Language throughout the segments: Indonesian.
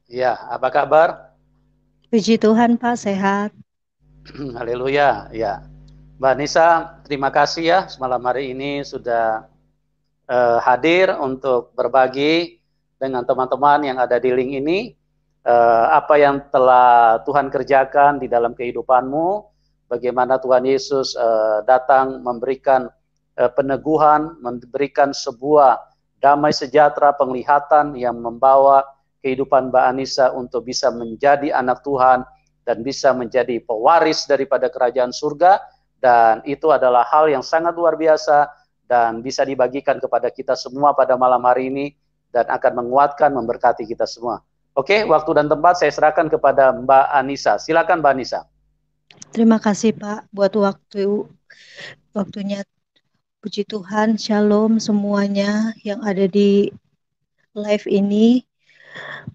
Ya, apa kabar? Puji Tuhan, Pak, sehat. Haleluya. Ya, Mbak Nisa, terima kasih ya semalam hari ini sudah hadir untuk berbagi dengan teman-teman yang ada di link ini. Apa yang telah Tuhan kerjakan di dalam kehidupanmu, bagaimana Tuhan Yesus datang memberikan peneguhan, memberikan sebuah damai sejahtera, penglihatan yang membawa kehidupan Mbak Anissa untuk bisa menjadi anak Tuhan dan bisa menjadi pewaris daripada kerajaan surga, dan itu adalah hal yang sangat luar biasa dan bisa dibagikan kepada kita semua pada malam hari ini dan akan menguatkan, memberkati kita semua. Oke, waktu dan tempat saya serahkan kepada Mbak Anissa. Silakan Mbak Anissa. Terima kasih, Pak, buat waktunya. Puji Tuhan, Shalom semuanya yang ada di live ini.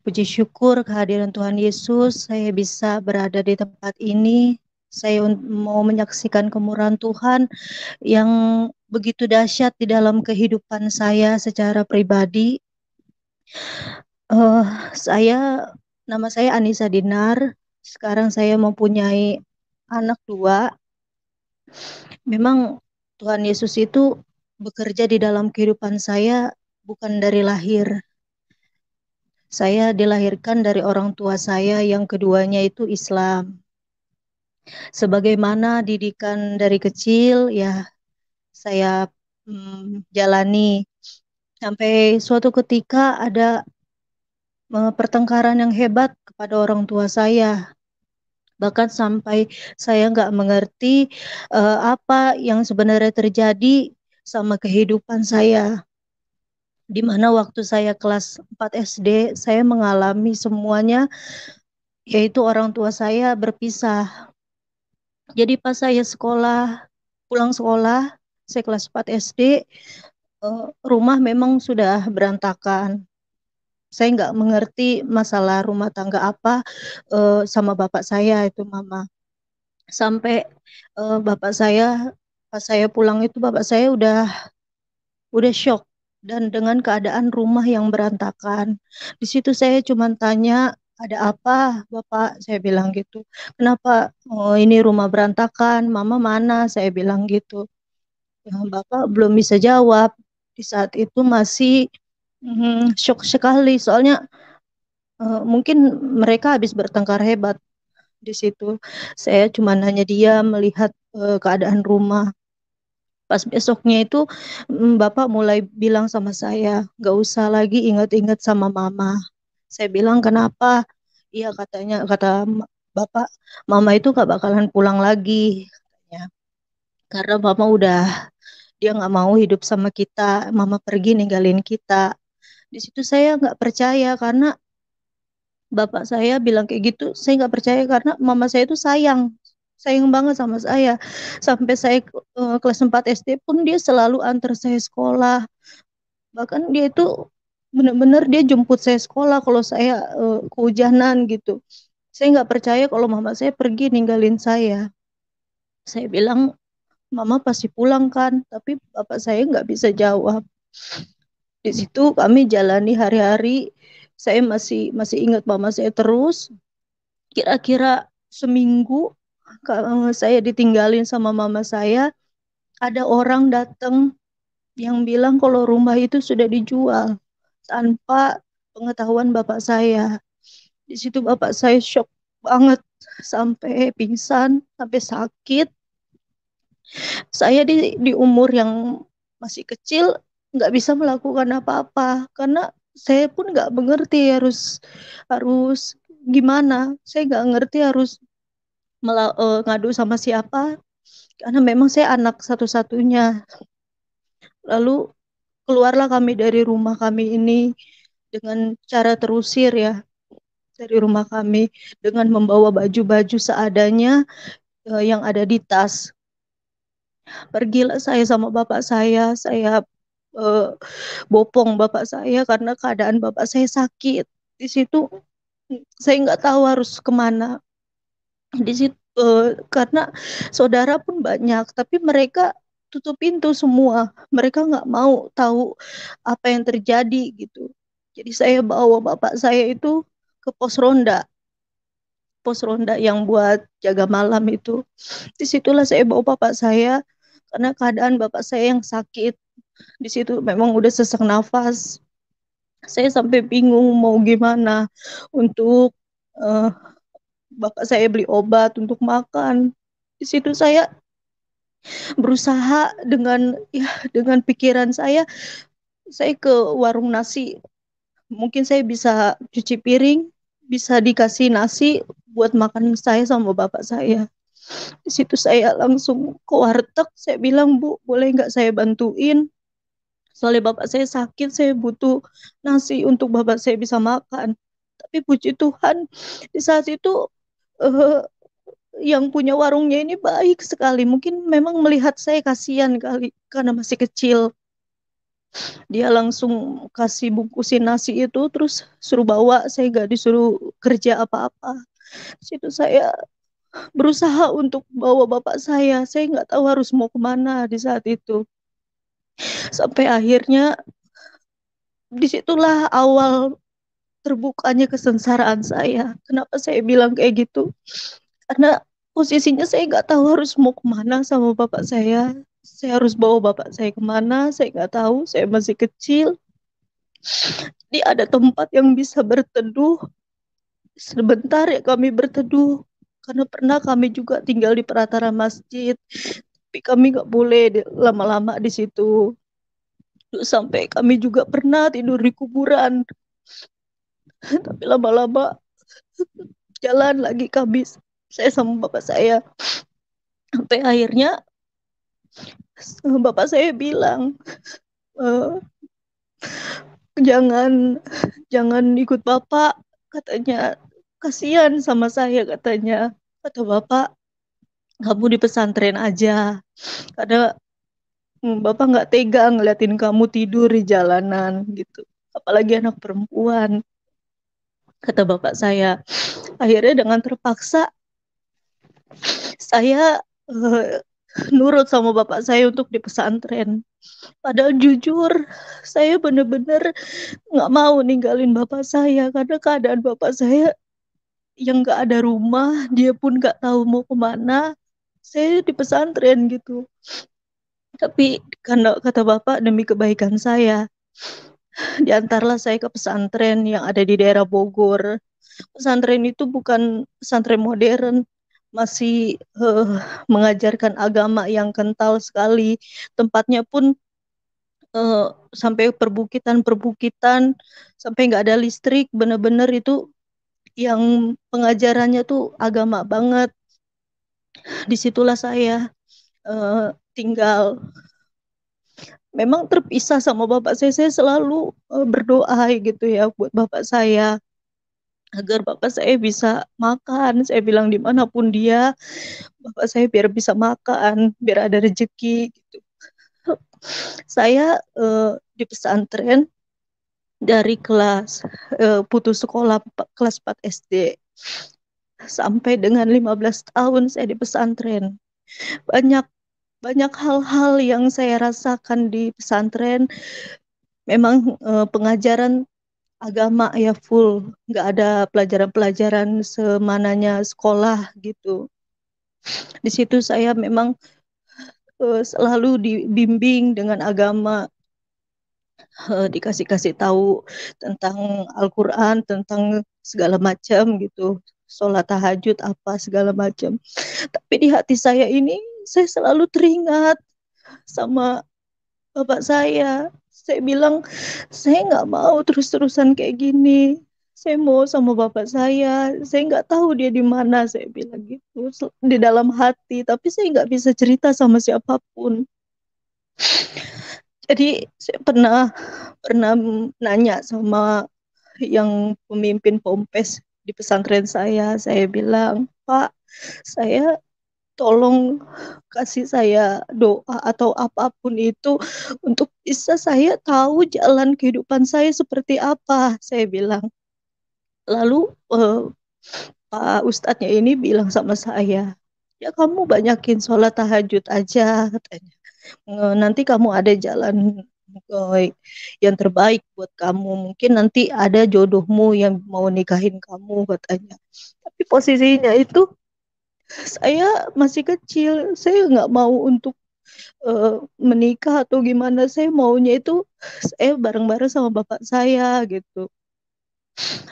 Puji syukur kehadiran Tuhan Yesus, saya bisa berada di tempat ini. Saya mau menyaksikan kemurahan Tuhan yang begitu dahsyat di dalam kehidupan saya secara pribadi. Uh, saya, nama saya Anissa Dinar. Sekarang saya mempunyai anak dua. Memang Tuhan Yesus itu bekerja di dalam kehidupan saya bukan dari lahir. Saya dilahirkan dari orang tua saya yang keduanya itu Islam. Sebagaimana didikan dari kecil ya saya jalani sampai suatu ketika ada pertengkaran yang hebat kepada orang tua saya. Bahkan sampai saya nggak mengerti apa yang sebenarnya terjadi sama kehidupan saya. Di mana waktu saya kelas 4 SD, saya mengalami semuanya, yaitu orang tua saya berpisah. Jadi pas saya pulang sekolah, saya kelas 4 SD, rumah memang sudah berantakan. Saya nggak mengerti masalah rumah tangga apa sama bapak saya itu mama. Sampai bapak saya pas saya pulang itu bapak saya udah shock dan dengan keadaan rumah yang berantakan. Di situ saya cuma tanya, ada apa, Bapak? Saya bilang gitu. Kenapa ini rumah berantakan? Mama mana? Saya bilang gitu. Ya, Bapak belum bisa jawab. Di saat itu masih shock sekali. Soalnya mungkin mereka habis bertengkar hebat di situ. Saya cuma hanya dia melihat keadaan rumah. Pas besoknya itu Bapak mulai bilang sama saya, gak usah lagi ingat-ingat sama Mama. Saya bilang kenapa? Iya katanya, Bapak, Mama itu gak bakalan pulang lagi. Katanya. Karena Mama dia gak mau hidup sama kita, Mama pergi ninggalin kita. Di situ saya gak percaya karena Bapak saya bilang kayak gitu, saya nggak percaya karena mama saya itu sayang banget sama saya. Sampai saya kelas 4 SD pun dia selalu antar saya sekolah. Bahkan dia itu benar-benar dia jemput saya sekolah kalau saya kehujanan gitu. Saya nggak percaya kalau mama saya pergi ninggalin saya. Saya bilang, mama pasti pulang kan? Tapi bapak saya nggak bisa jawab. Di situ kami jalani hari-hari. Saya masih masih ingat mama saya terus. Kira-kira seminggu saya ditinggalin sama mama saya, ada orang datang yang bilang kalau rumah itu sudah dijual tanpa pengetahuan bapak saya. Di situ bapak saya shock banget sampai pingsan, sampai sakit. Saya di umur yang masih kecil nggak bisa melakukan apa-apa karena saya pun nggak mengerti harus harus gimana. Saya nggak ngerti harus ngadu sama siapa karena memang saya anak satu-satunya. Lalu keluarlah kami dari rumah kami ini dengan cara terusir ya dari rumah kami dengan membawa baju-baju seadanya yang ada di tas. Pergilah saya sama bapak saya eh, bopong bapak saya karena keadaan bapak saya sakit. Di situ saya nggak tahu harus kemana. Di situ karena saudara pun banyak tapi mereka tutup pintu semua, mereka nggak mau tahu apa yang terjadi gitu. Jadi saya bawa bapak saya itu ke pos ronda yang buat jaga malam itu. Disitulah saya bawa bapak saya karena keadaan bapak saya yang sakit. Di situ memang udah sesak nafas. Saya sampai bingung mau gimana untuk uh, bapak saya beli obat untuk makan. Di situ saya berusaha dengan pikiran saya ke warung nasi. Mungkin saya bisa cuci piring, bisa dikasih nasi buat makan saya sama bapak saya. Di situ saya langsung ke warteg, saya bilang, Bu, boleh nggak saya bantuin? Soalnya bapak saya sakit, saya butuh nasi untuk bapak saya bisa makan. Tapi puji Tuhan, di saat itu eh, yang punya warungnya ini baik sekali. Mungkin memang melihat saya kasihan kali karena masih kecil. Dia langsung kasih bungkusin nasi itu, terus suruh bawa. Saya nggak disuruh kerja apa-apa. Di situ saya berusaha untuk bawa bapak saya. Saya nggak tahu harus mau kemana di saat itu. Sampai akhirnya disitulah awal terbukanya kesengsaraan saya. Kenapa saya bilang kayak gitu? Karena posisinya saya nggak tahu harus mau kemana sama bapak saya. Saya harus bawa bapak saya kemana, saya nggak tahu. Saya masih kecil. Jadi ada tempat yang bisa berteduh. Sebentar ya kami berteduh. Karena pernah kami juga tinggal di pelataran masjid. Tapi kami nggak boleh lama-lama di situ. Sampai kami juga pernah tidur di kuburan. Tapi lama-lama jalan lagi kami, saya sama bapak saya. Sampai akhirnya bapak saya bilang, "Eh, jangan jangan ikut bapak," katanya, kasihan sama saya katanya. Kata bapak, kamu di pesantren aja karena bapak nggak tega ngeliatin kamu tidur di jalanan gitu, apalagi anak perempuan, kata bapak saya. Akhirnya dengan terpaksa saya nurut sama bapak saya untuk di pesantren. Padahal jujur, saya bener-bener nggak mau ninggalin bapak saya karena keadaan bapak saya yang nggak ada rumah, dia pun nggak tahu mau kemana. Saya di pesantren gitu. Tapi karena kata bapak demi kebaikan saya, diantarlah saya ke pesantren yang ada di daerah Bogor. Pesantren itu bukan pesantren modern, masih mengajarkan agama yang kental sekali. Tempatnya pun eh, sampai perbukitan-perbukitan, sampai nggak ada listrik, bener-bener itu yang pengajarannya tuh agama banget. Disitulah saya tinggal. Memang terpisah sama bapak saya selalu berdoa gitu ya buat bapak saya agar bapak saya bisa makan. Saya bilang dimanapun dia, bapak saya biar bisa makan, biar ada rezeki gitu. Saya di pesantren dari kelas putus sekolah kelas 4 SD sampai dengan 15 tahun saya di pesantren. Banyak banyak hal-hal yang saya rasakan di pesantren. Memang pengajaran agama ya full, nggak ada pelajaran-pelajaran semananya sekolah gitu. Di situ saya memang selalu dibimbing dengan agama, dikasih-kasih tahu tentang Al-Quran, tentang segala macam gitu, sholat tahajud apa segala macam. Tapi di hati saya ini saya selalu teringat sama bapak saya. Saya bilang, saya nggak mau terus-terusan kayak gini. Saya mau sama bapak saya. Saya nggak tahu dia di mana. Saya bilang gitu di dalam hati. Tapi saya nggak bisa cerita sama siapapun. Jadi saya pernah pernah nanya sama yang pemimpin Pompes di pesantren saya. Saya bilang, Pak, saya tolong kasih saya doa atau apapun itu untuk bisa saya tahu jalan kehidupan saya seperti apa, saya bilang. Lalu Pak Ustadznya ini bilang sama saya, ya kamu banyakin sholat tahajud aja katanya. Nanti kamu ada jalan yang terbaik buat kamu. Mungkin nanti ada jodohmu yang mau nikahin kamu katanya. Tapi posisinya itu saya masih kecil, saya nggak mau untuk menikah atau gimana. Saya maunya itu saya bareng-bareng sama bapak saya gitu.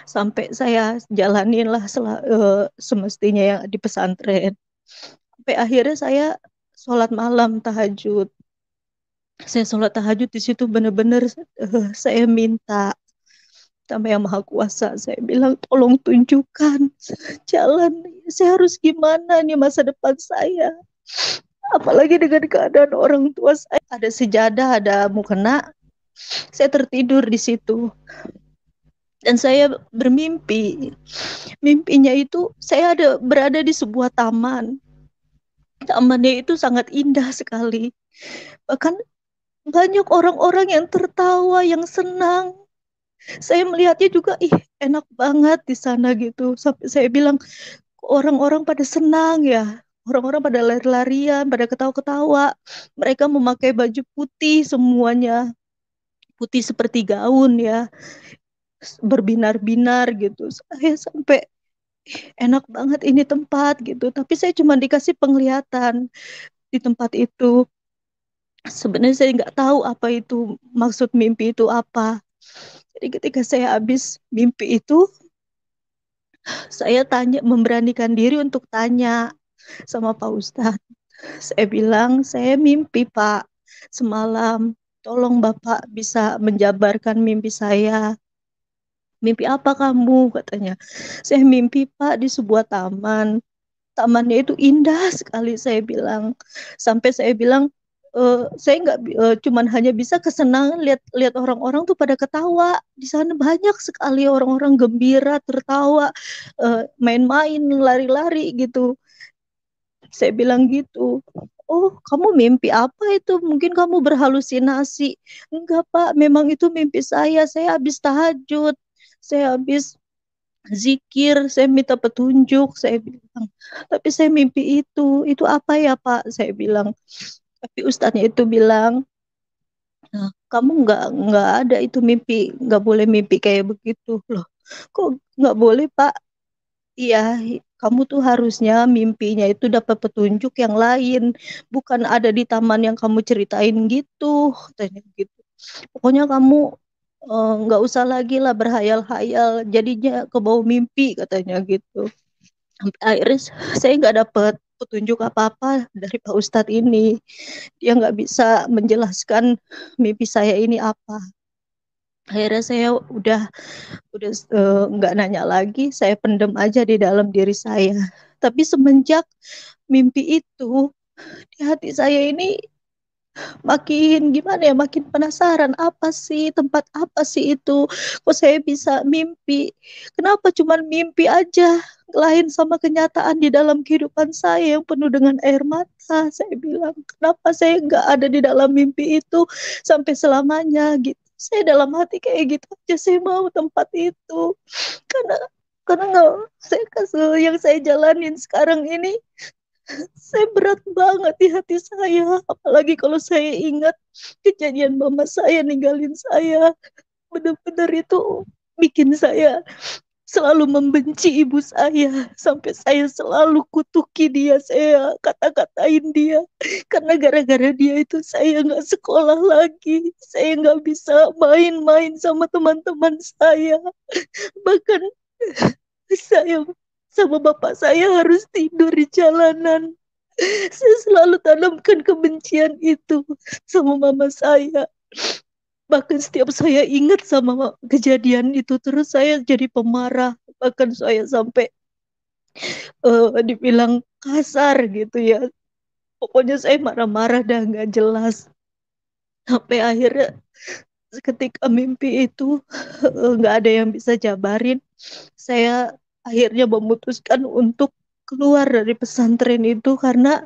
Sampai saya jalanin lah semestinya yang di pesantren. Sampai akhirnya saya sholat malam tahajud. Saya sholat tahajud di situ benar-benar saya minta sama yang maha kuasa. Saya bilang tolong tunjukkan jalan. Saya harus gimana nih masa depan saya. Apalagi dengan keadaan orang tua saya. Ada sejadah, ada mukena. Saya tertidur di situ. Dan saya bermimpi. Mimpinya itu saya berada di sebuah taman. Tamannya itu sangat indah sekali. Bahkan banyak orang-orang yang tertawa, yang senang. Saya melihatnya juga, ih enak banget di sana gitu. Sampai saya bilang, orang-orang pada senang ya. Orang-orang pada lari-larian, pada ketawa-ketawa. Mereka memakai baju putih semuanya. Putih seperti gaun ya. Berbinar-binar gitu. Saya sampai enak banget ini tempat gitu. Tapi saya cuma dikasih penglihatan di tempat itu. Sebenarnya saya nggak tahu apa itu maksud mimpi itu apa. Jadi ketika saya habis mimpi itu, saya memberanikan diri untuk tanya sama Pak Ustadz. Saya bilang, saya mimpi Pak semalam. Tolong Bapak bisa menjabarkan mimpi saya. Mimpi apa kamu? Katanya. Saya mimpi Pak di sebuah taman. Tamannya itu indah sekali saya bilang. Sampai saya bilang, saya nggak cuman hanya bisa kesenangan lihat lihat orang-orang tuh pada ketawa di sana, banyak sekali orang-orang gembira tertawa, main-main lari-lari gitu. Saya bilang gitu. Oh, kamu mimpi apa itu? Mungkin kamu berhalusinasi. Enggak, Pak, memang itu mimpi saya. Saya habis tahajud. Saya habis zikir, saya minta petunjuk, saya bilang. Tapi saya mimpi itu apa ya Pak? Saya bilang. Tapi ustadznya itu bilang, nah, kamu nggak ada itu mimpi, nggak boleh mimpi kayak begitu loh. Kok nggak boleh Pak? Iya, kamu tuh harusnya mimpinya itu dapat petunjuk yang lain, bukan ada di taman yang kamu ceritain gitu, katanya gitu. Pokoknya kamu nggak usah lagi lah berhayal-hayal, jadinya ke bawah mimpi katanya gitu. Sampai akhirnya saya nggak dapet petunjuk apa-apa dari Pak Ustadz ini. Dia nggak bisa menjelaskan mimpi saya ini apa. Akhirnya saya udah nggak nanya lagi, saya pendem aja di dalam diri saya. Tapi semenjak mimpi itu di hati saya ini makin gimana ya, makin penasaran apa sih, tempat apa sih itu, kok saya bisa mimpi, kenapa cuman mimpi aja, lain sama kenyataan di dalam kehidupan saya yang penuh dengan air mata. Saya bilang kenapa saya nggak ada di dalam mimpi itu sampai selamanya gitu. Saya dalam hati kayak gitu aja, saya mau tempat itu karena nggak, saya kasus yang saya jalanin sekarang ini, saya berat banget di hati saya. Apalagi kalau saya ingat kejadian mama saya ninggalin saya. Benar-benar itu bikin saya selalu membenci ibu saya. Sampai saya selalu kutuki dia, saya kata-katain dia. Karena gara-gara dia itu saya nggak sekolah lagi. Saya nggak bisa main-main sama teman-teman saya. Bahkan saya sama bapak saya harus tidur di jalanan. Saya selalu tanamkan kebencian itu sama mama saya. Bahkan setiap saya ingat sama kejadian itu terus saya jadi pemarah. Bahkan saya sampai dibilang kasar gitu ya. Pokoknya saya marah-marah dah nggak jelas. Sampai akhirnya ketika mimpi itu nggak ada yang bisa jabarin. Saya akhirnya memutuskan untuk keluar dari pesantren itu karena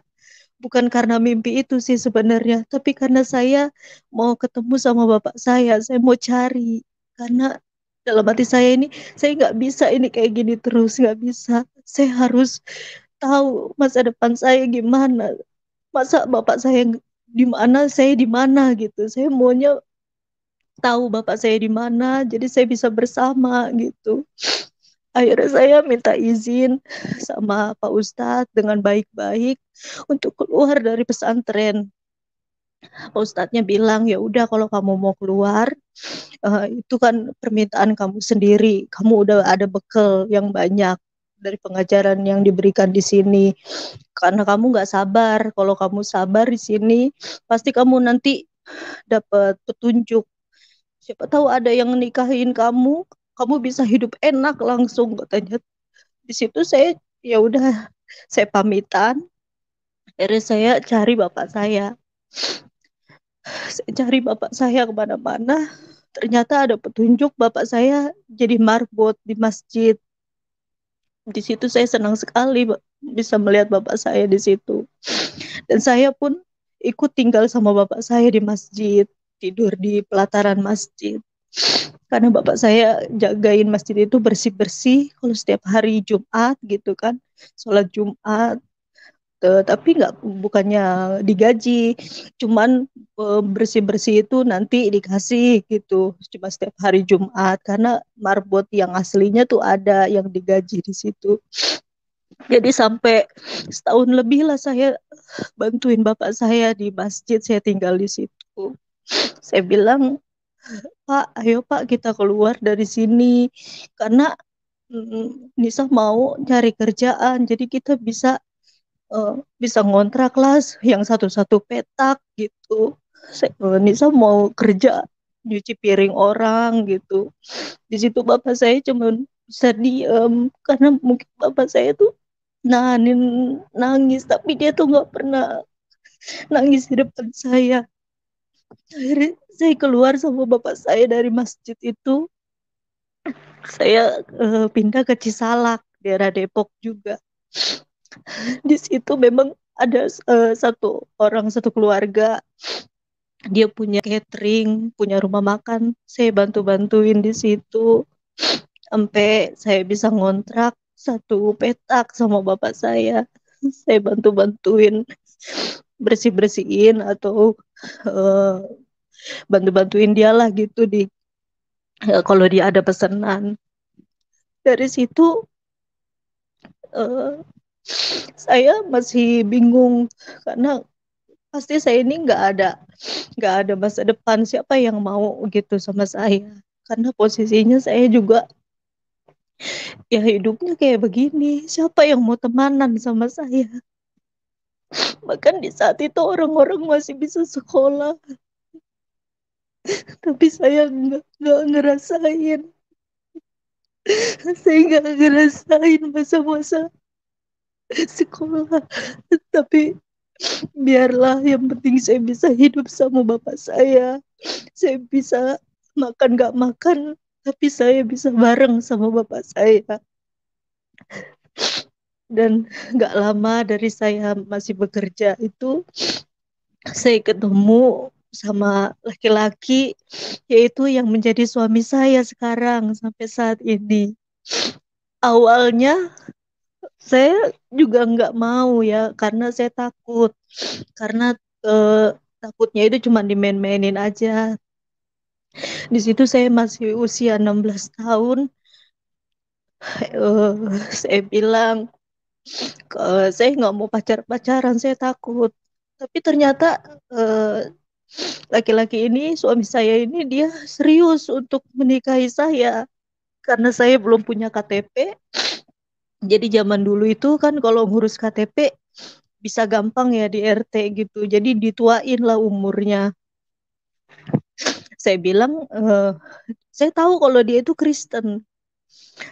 bukan karena mimpi itu sih sebenarnya, tapi karena saya mau ketemu sama bapak saya mau cari. Karena dalam hati saya ini, saya nggak bisa ini kayak gini terus, nggak bisa. Saya harus tahu masa depan saya gimana. Masa bapak saya di mana, saya di mana gitu. Saya maunya tahu bapak saya di mana, jadi saya bisa bersama gitu. Akhirnya saya minta izin sama Pak Ustadz dengan baik-baik untuk keluar dari pesantren. Pak Ustadznya bilang, ya udah kalau kamu mau keluar, itu kan permintaan kamu sendiri. Kamu udah ada bekal yang banyak dari pengajaran yang diberikan di sini. Karena kamu nggak sabar. Kalau kamu sabar di sini, pasti kamu nanti dapat petunjuk. Siapa tahu ada yang nikahin kamu, kamu bisa hidup enak langsung katanya. Di situ saya ya udah saya pamitan. Akhirnya saya cari bapak saya. Saya cari bapak saya kemana-mana. Ternyata ada petunjuk bapak saya jadi marbot di masjid. Di situ saya senang sekali bisa melihat bapak saya di situ. Dan saya pun ikut tinggal sama bapak saya di masjid, tidur di pelataran masjid. Karena bapak saya jagain masjid itu bersih-bersih kalau setiap hari Jumat gitu kan, sholat Jumat. Tapi nggak, bukannya digaji, cuman bersih-bersih itu nanti dikasih gitu, cuma setiap hari Jumat karena marbot yang aslinya tuh ada yang digaji di situ. Jadi sampai setahun lebih lah saya bantuin bapak saya di masjid, saya tinggal di situ. Saya bilang, Pak, ayo Pak kita keluar dari sini karena Nisa mau cari kerjaan, jadi kita bisa ngontrak lah yang satu-satu petak gitu. Nisa mau kerja nyuci piring orang gitu. Di situ bapak saya cuma bisa diem karena mungkin bapak saya tuh nahanin nangis, tapi dia tuh nggak pernah nangis di depan saya. Akhirnya saya keluar sama bapak saya dari masjid itu, saya pindah ke Cisalak, daerah Depok juga. Di situ memang ada satu keluarga, dia punya catering, punya rumah makan. Saya bantu-bantuin di situ sampai saya bisa ngontrak satu petak sama bapak saya. Saya bantu-bantuin bersih-bersihin atau uh, bantu-bantuin dia lah gitu kalau dia ada pesanan. Dari situ uh, saya masih bingung karena pasti saya ini nggak ada masa depan, siapa yang mau gitu sama saya karena posisinya saya juga ya hidupnya kayak begini, siapa yang mau temanan sama saya. Bahkan di saat itu orang-orang masih bisa sekolah, tapi saya nggak ngerasain, saya nggak ngerasain masa-masa sekolah. Tapi biarlah, yang penting saya bisa hidup sama bapak saya bisa makan nggak makan, tapi saya bisa bareng sama bapak saya. Dan nggak lama dari saya masih bekerja itu, saya ketemu sama laki-laki, yaitu yang menjadi suami saya sekarang sampai saat ini. Awalnya saya juga nggak mau ya, karena saya takut. Karena takutnya itu cuma dimain-mainin aja. Di situ saya masih usia 16 tahun. Eh, saya bilang, saya nggak mau pacaran, saya takut. Tapi ternyata eh, laki-laki ini, suami saya ini, dia serius untuk menikahi saya. Karena saya belum punya KTP, jadi zaman dulu itu kan kalau ngurus KTP bisa gampang ya di RT gitu. Jadi dituain lah umurnya. Saya bilang, saya tahu kalau dia itu Kristen.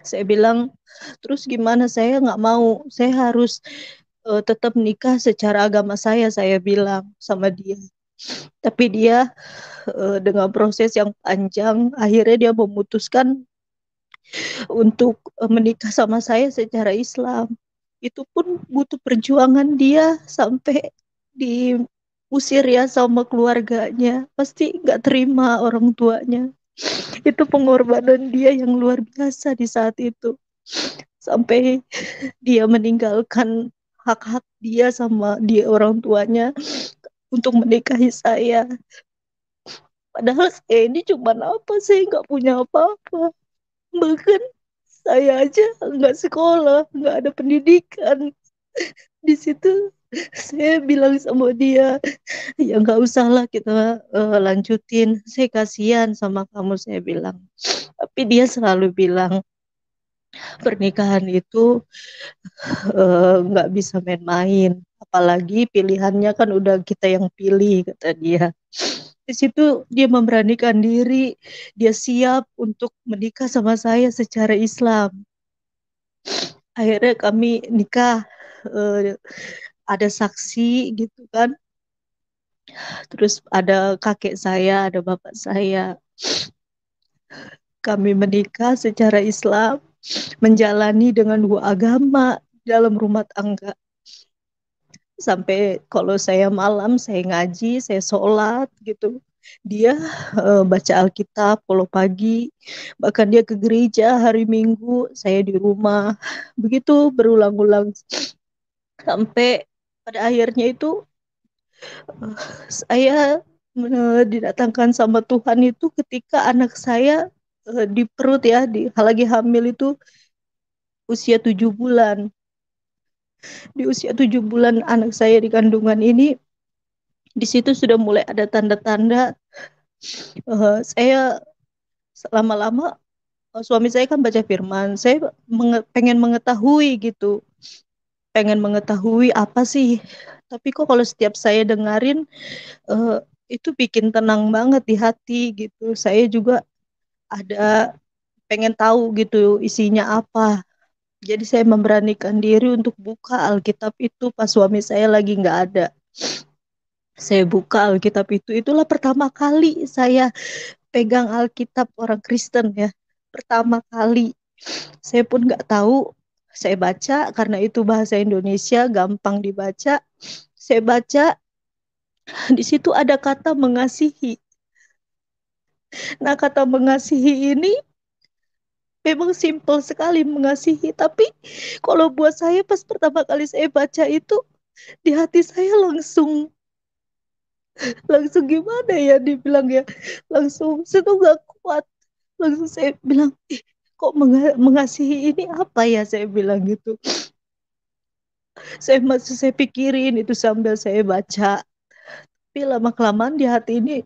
Saya bilang, terus gimana, saya nggak mau. Saya harus tetap nikah secara agama saya bilang sama dia. Tapi dia dengan proses yang panjang, akhirnya dia memutuskan untuk menikah sama saya secara Islam. Itu pun butuh perjuangan dia sampai diusir ya sama keluarganya. Pasti nggak terima orang tuanya. Itu pengorbanan dia yang luar biasa di saat itu. Sampai dia meninggalkan hak-hak dia sama dia orang tuanya untuk menikahi saya. Padahal saya ini cuma apa, saya nggak punya apa-apa. Bahkan saya aja nggak sekolah, nggak ada pendidikan. Di situ saya bilang sama dia, ya nggak usah lah kita lanjutin. Saya kasihan sama kamu, saya bilang. Tapi dia selalu bilang, pernikahan itu nggak bisa main-main. Apalagi pilihannya kan udah kita yang pilih, kata dia. Di situ dia memberanikan diri, dia siap untuk menikah sama saya secara Islam. Akhirnya kami nikah, eh, ada saksi gitu kan. Terus ada kakek saya, ada bapak saya. Kami menikah secara Islam, menjalani dengan dua agama dalam rumah tangga. Sampai kalau saya malam, saya ngaji, saya sholat gitu. Dia baca Alkitab kalau pagi, bahkan dia ke gereja hari Minggu, saya di rumah. Begitu berulang-ulang sampai pada akhirnya itu saya didatangkan sama Tuhan itu ketika anak saya di perut ya, lagi hamil itu usia 7 bulan. Di usia 7 bulan anak saya di kandungan ini, di situ sudah mulai ada tanda-tanda. Saya lama-lama, suami saya kan baca firman, saya pengen mengetahui gitu, pengen mengetahui apa sih. Tapi kok kalau setiap saya dengerin, eh, itu bikin tenang banget di hati gitu. Saya juga ada pengen tahu gitu isinya apa. Jadi saya memberanikan diri untuk buka Alkitab itu pas suami saya lagi nggak ada. Saya buka Alkitab itu, itulah pertama kali saya pegang Alkitab orang Kristen ya. Pertama kali. Saya pun nggak tahu. Saya baca karena itu bahasa Indonesia, gampang dibaca. Saya baca, di situ ada kata mengasihi. Nah, kata mengasihi ini memang simpel sekali mengasihi, tapi kalau buat saya pas pertama kali saya baca itu, di hati saya langsung langsung gimana ya dibilang ya, langsung saya tuh gak kuat. Langsung saya bilang, kok mengasihi ini apa ya, saya bilang gitu. Saya masih saya pikirin itu sambil saya baca. Tapi lama kelamaan di hati ini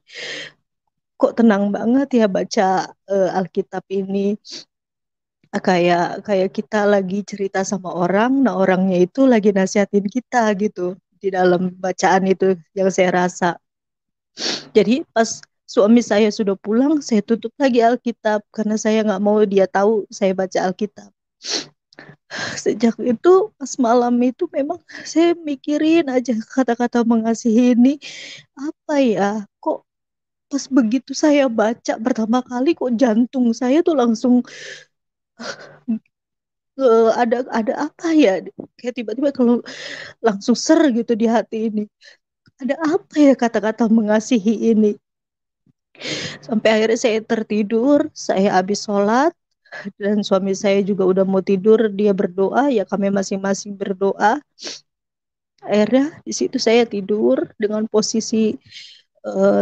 kok tenang banget ya baca Alkitab ini. Kayak kayak kita lagi cerita sama orang, nah orangnya itu lagi nasihatin kita gitu di dalam bacaan itu yang saya rasa. Jadi pas suami saya sudah pulang, saya tutup lagi Alkitab karena saya nggak mau dia tahu saya baca Alkitab. Sejak itu pas malam itu memang saya mikirin aja kata-kata mengasihi ini apa ya? Kok pas begitu saya baca pertama kali kok jantung saya tuh langsung ada apa ya? Kayak tiba-tiba kalau langsung ser gitu di hati ini. Ada apa ya kata-kata mengasihi ini? Sampai akhirnya saya tertidur, saya habis sholat, dan suami saya juga udah mau tidur, dia berdoa, ya kami masing-masing berdoa. Akhirnya di situ saya tidur dengan posisi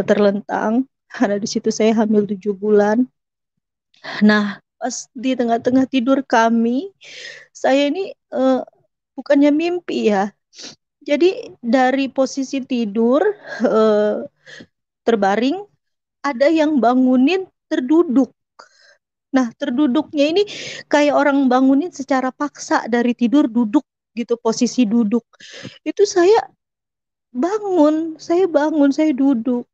terlentang, karena di situ saya hamil 7 bulan. Nah, pas di tengah-tengah tidur kami, saya ini bukannya mimpi ya. Jadi dari posisi tidur eh, terbaring, ada yang bangunin terduduk. Nah, terduduknya ini kayak orang bangunin secara paksa dari tidur duduk gitu, posisi duduk. Itu saya bangun, saya duduk.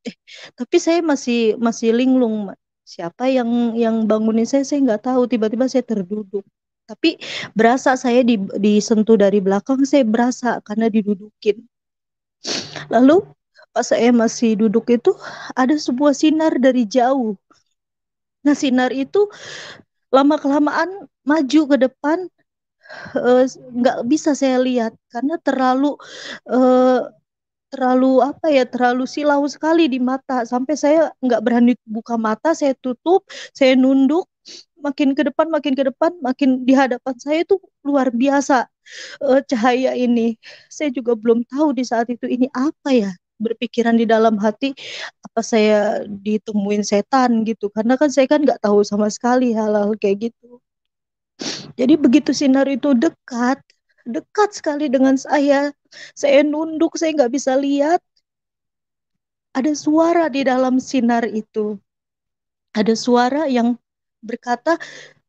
Eh, tapi saya masih masih linglung. Siapa yang bangunin saya nggak tahu. Tiba-tiba saya terduduk. Tapi berasa saya disentuh dari belakang, saya berasa karena didudukin. Lalu pas saya masih duduk itu ada sebuah sinar dari jauh. Nah, sinar itu lama kelamaan maju ke depan, nggak bisa saya lihat karena eh, terlalu apa ya, terlalu silau sekali di mata sampai saya nggak berani buka mata, saya tutup, saya nunduk. Makin ke depan, makin di hadapan saya itu luar biasa cahaya ini. Saya juga belum tahu di saat itu ini apa ya. berpikiran di dalam hati, apa saya ditemuin setan gitu, karena kan saya kan nggak tahu sama sekali hal-hal kayak gitu. Jadi begitu sinar itu dekat, dekat sekali dengan saya nunduk, saya nggak bisa lihat, ada suara di dalam sinar itu. Ada suara yang berkata,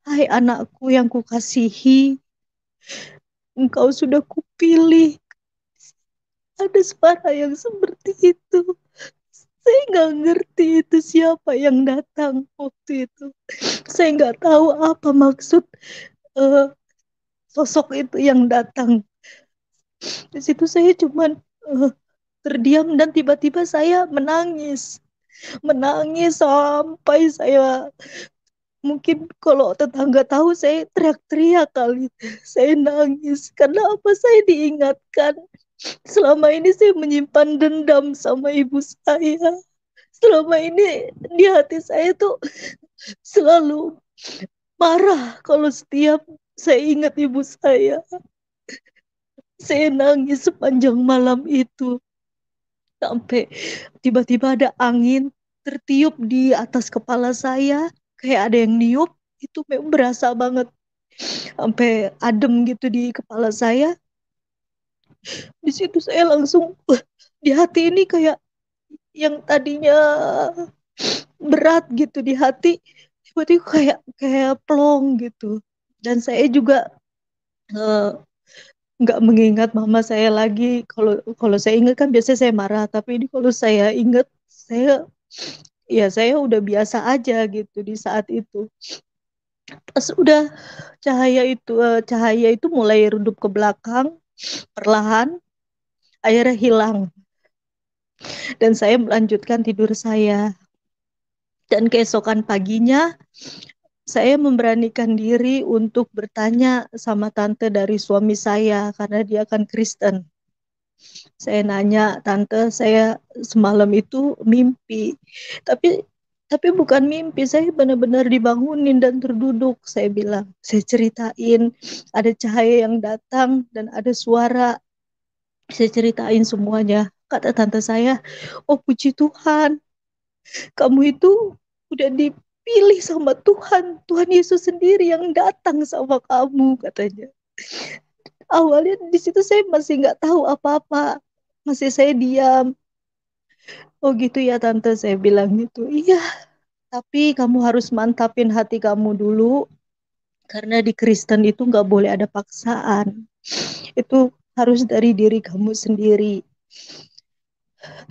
"Hai anakku yang kukasihi, engkau sudah kupilih." Ada suara yang seperti itu. Saya nggak ngerti itu siapa yang datang waktu itu. Saya nggak tahu apa maksud eh, sosok itu yang datang. Di situ saya cuma terdiam dan tiba-tiba saya menangis. Menangis sampai saya mungkin kalau tetangga tahu saya teriak-teriak kali. Saya nangis karena apa, saya diingatkan selama ini saya menyimpan dendam sama ibu saya. Selama ini di hati saya tuh selalu marah kalau setiap saya ingat ibu saya. Saya nangis sepanjang malam itu. Sampai tiba-tiba ada angin tertiup di atas kepala saya. Kayak ada yang niup. Itu memang berasa banget. Sampai adem gitu di kepala saya. Di situ saya langsung, di hati ini kayak yang tadinya berat gitu di hati. Tiba-tiba kayak kayak plong gitu. Dan saya juga eh, nggak mengingat mama saya lagi. Kalau kalau saya ingat kan biasanya saya marah, tapi ini kalau saya ingat, saya ya saya udah biasa aja gitu di saat itu. Pas udah cahaya itu mulai redup ke belakang perlahan, akhirnya hilang dan saya melanjutkan tidur saya. Dan keesokan paginya saya memberanikan diri untuk bertanya sama tante dari suami saya karena dia kan Kristen. Saya nanya, "Tante, saya semalam itu mimpi." Tapi tapi bukan mimpi, saya benar-benar dibangunin dan terduduk, saya bilang. Saya ceritain, ada cahaya yang datang dan ada suara. Saya ceritain semuanya. Kata tante saya, "Oh puji Tuhan, kamu itu udah dipilih sama Tuhan. Tuhan Yesus sendiri yang datang sama kamu," katanya. Awalnya di situ saya masih nggak tahu apa-apa. Masih saya diam. "Oh gitu ya tante," saya bilang gitu. "Iya, tapi kamu harus mantapin hati kamu dulu, karena di Kristen itu nggak boleh ada paksaan. Itu harus dari diri kamu sendiri."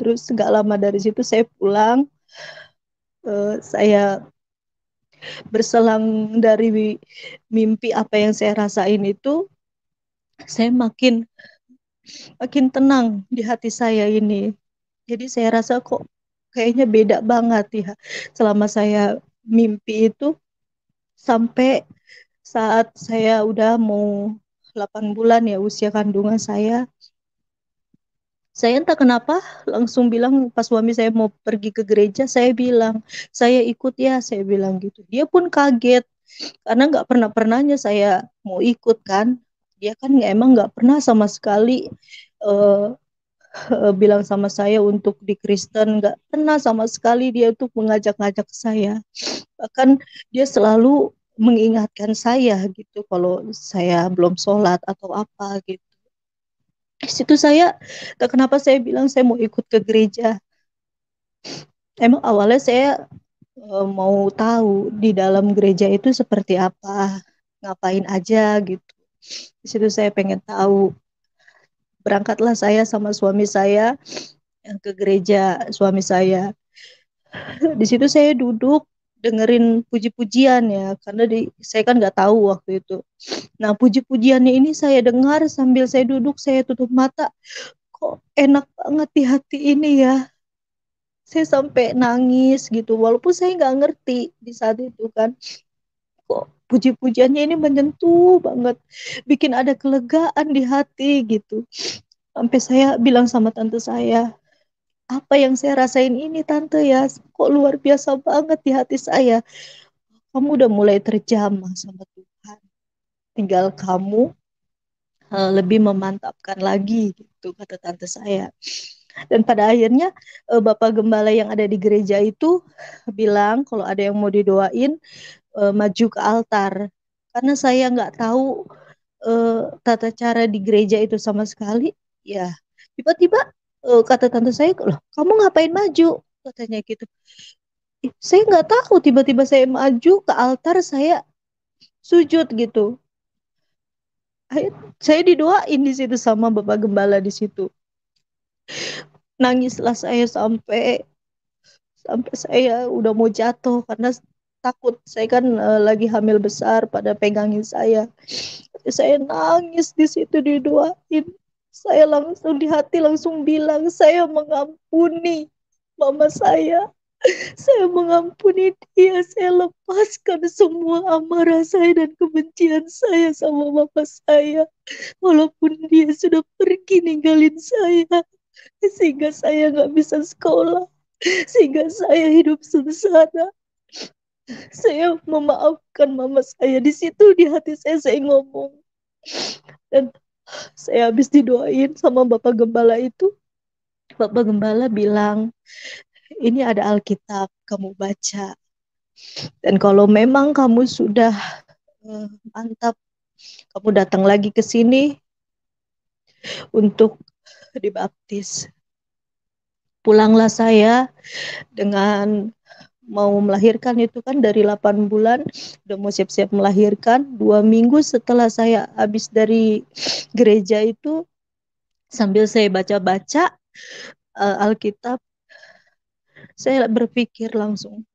Terus nggak lama dari situ saya pulang, saya berselang dari mimpi apa yang saya rasain itu, saya makin makin tenang di hati saya ini. Jadi saya rasa kok kayaknya beda banget ya selama saya mimpi itu, sampai saat saya udah mau 8 bulan ya usia kandungan saya entah kenapa langsung bilang pas suami saya mau pergi ke gereja, saya bilang, "Saya ikut ya," saya bilang gitu. Dia pun kaget karena nggak pernah-pernahnya saya mau ikut kan. Dia kan emang nggak pernah sama sekali eh, bilang sama saya untuk di Kristen, nggak pernah sama sekali dia tuh mengajak-ngajak saya. Bahkan dia selalu mengingatkan saya gitu kalau saya belum sholat atau apa gitu. Di situ saya, tak kenapa saya bilang saya mau ikut ke gereja. Emang awalnya saya mau tahu di dalam gereja itu seperti apa, ngapain aja gitu. Di situ saya pengen tahu. Berangkatlah saya sama suami saya ke gereja suami saya. Di situ saya duduk dengerin puji-pujian ya, karena saya kan nggak tahu waktu itu. Nah, puji-pujiannya ini saya dengar sambil saya duduk, saya tutup mata. Kok enak banget di hati ini ya. Saya sampai nangis gitu, walaupun saya nggak ngerti di saat itu kan. Kok puji-pujiannya ini menyentuh banget, bikin ada kelegaan di hati gitu. Sampai saya bilang sama tante saya, "Apa yang saya rasain ini tante ya, kok luar biasa banget di hati saya. Kamu udah mulai terjamah sama Tuhan. Tinggal kamu lebih memantapkan lagi," gitu kata tante saya. Dan pada akhirnya Bapak Gembala yang ada di gereja itu bilang kalau ada yang mau didoain maju ke altar. Karena saya nggak tahu tata cara di gereja itu sama sekali, ya tiba-tiba kata tante saya, loh kamu ngapain maju? Katanya gitu. Saya nggak tahu, tiba-tiba saya maju ke altar, saya sujud gitu. Saya didoain di situ sama Bapak Gembala di situ. Nangislah saya sampai sampai saya udah mau jatuh karena takut. Saya kan lagi hamil besar, pada pegangin saya nangis di situ didoain. Saya langsung di hati langsung bilang saya mengampuni mama saya mengampuni dia, saya lepaskan semua amarah saya dan kebencian saya sama bapak saya, walaupun dia sudah pergi ninggalin saya, sehingga saya nggak bisa sekolah, sehingga saya hidup sengsara. Saya memaafkan mama saya. Di situ di hati saya ngomong. Dan saya habis didoain sama Bapak Gembala itu. Bapak Gembala bilang, ini ada Alkitab, kamu baca. Dan kalau memang kamu sudah mantap, kamu datang lagi ke sini untuk dibaptis. Pulanglah saya dengan mau melahirkan, itu kan dari 8 bulan udah mau siap-siap melahirkan. 2 minggu setelah saya habis dari gereja itu, sambil saya baca-baca Alkitab, saya berpikir langsung,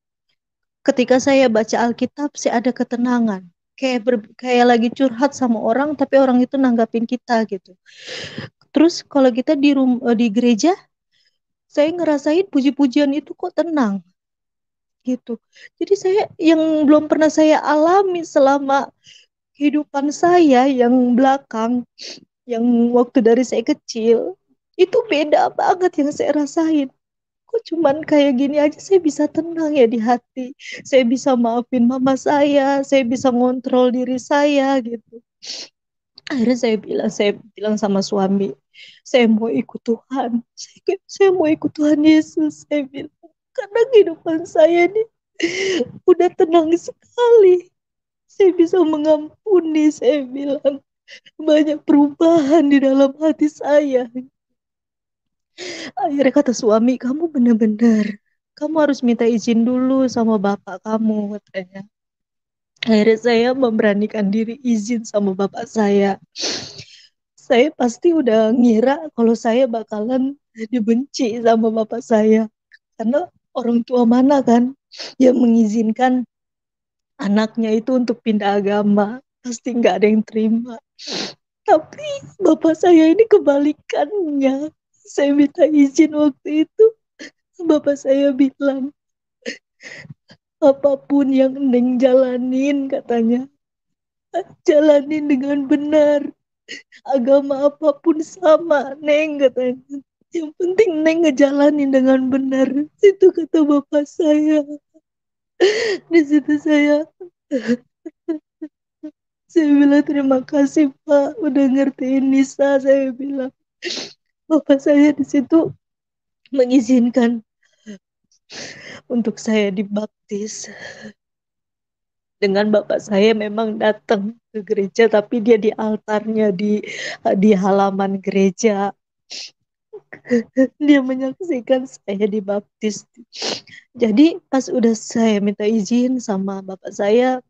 ketika saya baca Alkitab saya ada ketenangan, kayak lagi curhat sama orang tapi orang itu nanggapin kita gitu. Terus kalau kita di gereja, saya ngerasain puji-pujian itu kok tenang gitu. Jadi saya yang belum pernah saya alami selama kehidupan saya yang belakang, yang waktu dari saya kecil, itu beda banget yang saya rasain. Kok cuman kayak gini aja saya bisa tenang ya di hati. Saya bisa maafin mama saya bisa ngontrol diri saya gitu. Akhirnya saya bilang sama suami, saya mau ikut Tuhan. Saya mau ikut Tuhan Yesus, saya bilang. Karena kehidupan saya ini udah tenang sekali. Saya bisa mengampuni, saya bilang. Banyak perubahan di dalam hati saya. Akhirnya kata suami, kamu benar-benar, kamu harus minta izin dulu sama bapak kamu, katanya. Akhirnya saya memberanikan diri izin sama bapak saya. Saya pasti udah ngira kalau saya bakalan dibenci sama bapak saya. Karena orang tua mana kan yang mengizinkan anaknya itu untuk pindah agama. Pasti nggak ada yang terima. Tapi bapak saya ini kebalikannya. Saya minta izin waktu itu, bapak saya bilang, apapun yang Neng jalanin, katanya, jalanin dengan benar. Agama apapun sama, Neng, katanya. Yang penting Neng ngejalanin dengan benar. Itu kata bapak saya. Di situ saya bilang terima kasih Pak udah ngertiin Nisa, saya bilang. Bapak saya di situ mengizinkan untuk saya dibaptis. Dengan bapak saya memang datang ke gereja, tapi dia di altarnya, di halaman gereja. Dia menyaksikan saya dibaptis. Jadi pas udah saya minta izin sama bapak saya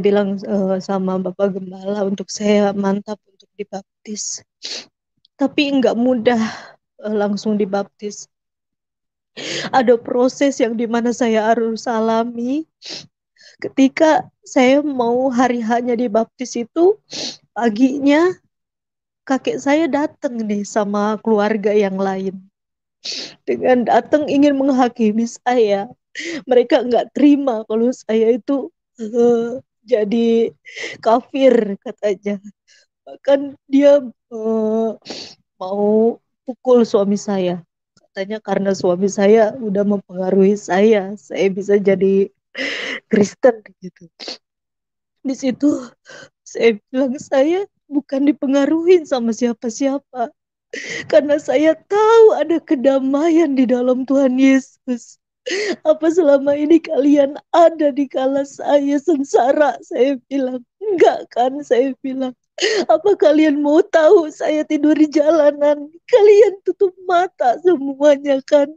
bilang sama Bapak Gembala untuk saya mantap untuk dibaptis. Tapi nggak mudah langsung dibaptis. Ada proses yang dimana saya harus alami. Ketika saya mau hari hanya dibaptis itu, paginya kakek saya datang nih sama keluarga yang lain. Dengan datang ingin menghakimi saya. Mereka nggak terima kalau saya itu jadi kafir, katanya. Bahkan dia mau pukul suami saya. Katanya karena suami saya udah mempengaruhi saya bisa jadi Kristen gitu. Di situ saya bilang saya bukan dipengaruhi sama siapa-siapa. karena saya tahu ada kedamaian di dalam Tuhan Yesus. Apa selama ini kalian ada di kala saya sengsara? Saya bilang, enggak kan? Saya bilang, apa kalian mau tahu saya tidur di jalanan? Kalian tutup mata semuanya kan?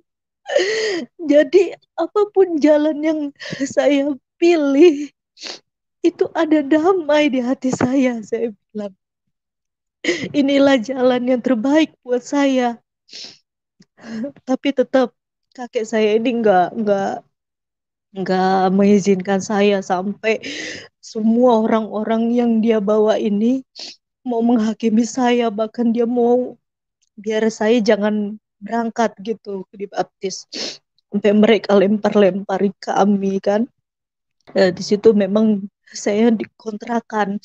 Jadi apapun jalan yang saya pilih, itu ada damai di hati saya bilang. Inilah jalan yang terbaik buat saya. Tapi tetap kakek saya ini nggak mengizinkan saya sampai semua orang-orang yang dia bawa ini mau menghakimi saya, bahkan dia mau biar saya jangan berangkat gitu dibaptis, sampai mereka lempar-lempari kami kan. Di situ memang saya dikontrakan,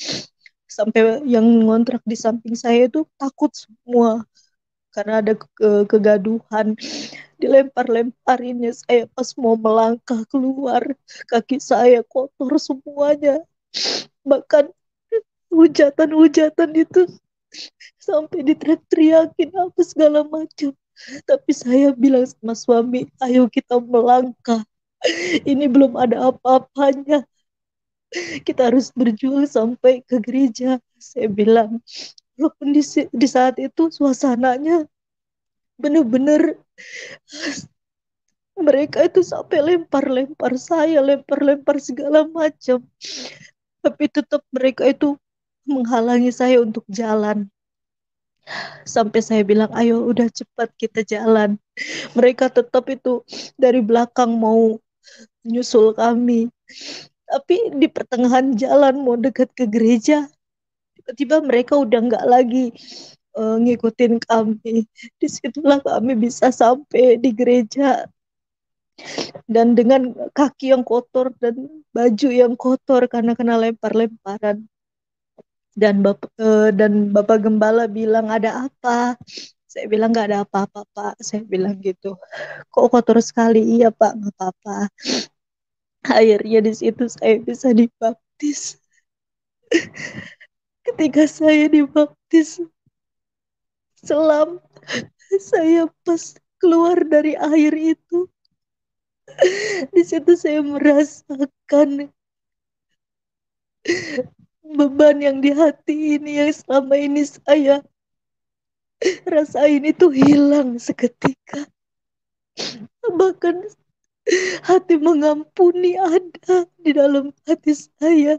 sampai yang ngontrak di samping saya itu takut semua karena ada kegaduhan, dilempar-lemparinnya. Saya pas mau melangkah keluar, kaki saya kotor semuanya, bahkan hujatan-hujatan itu sampai diteriak-teriakin apa segala macam. Tapi saya bilang sama suami, ayo kita melangkah, ini belum ada apa-apanya, kita harus berjuang sampai ke gereja. Saya bilang, walaupun di saat itu suasananya benar-benar mereka itu sampai lempar-lempar saya, lempar-lempar segala macam. Tapi tetap mereka itu menghalangi saya untuk jalan. Sampai saya bilang, ayo udah cepat kita jalan. Mereka tetap itu dari belakang mau nyusul kami. Tapi di pertengahan jalan mau dekat ke gereja, tiba-tiba mereka udah nggak lagi ngikutin kami. Disitulah kami bisa sampai di gereja, dan dengan kaki yang kotor dan baju yang kotor karena kena lempar-lemparan. Dan Bapak Gembala bilang, ada apa? Saya bilang nggak ada apa-apa Pak, saya bilang gitu. Kok kotor sekali? Iya Pak, nggak apa-apa. Akhirnya di situ saya bisa dibaptis. Ketika saya dibaptis, selam saya pas keluar dari air itu, di situ saya merasakan beban yang di hati ini yang selama ini saya rasain itu hilang seketika. Bahkan hati mengampuni ada di dalam hati saya.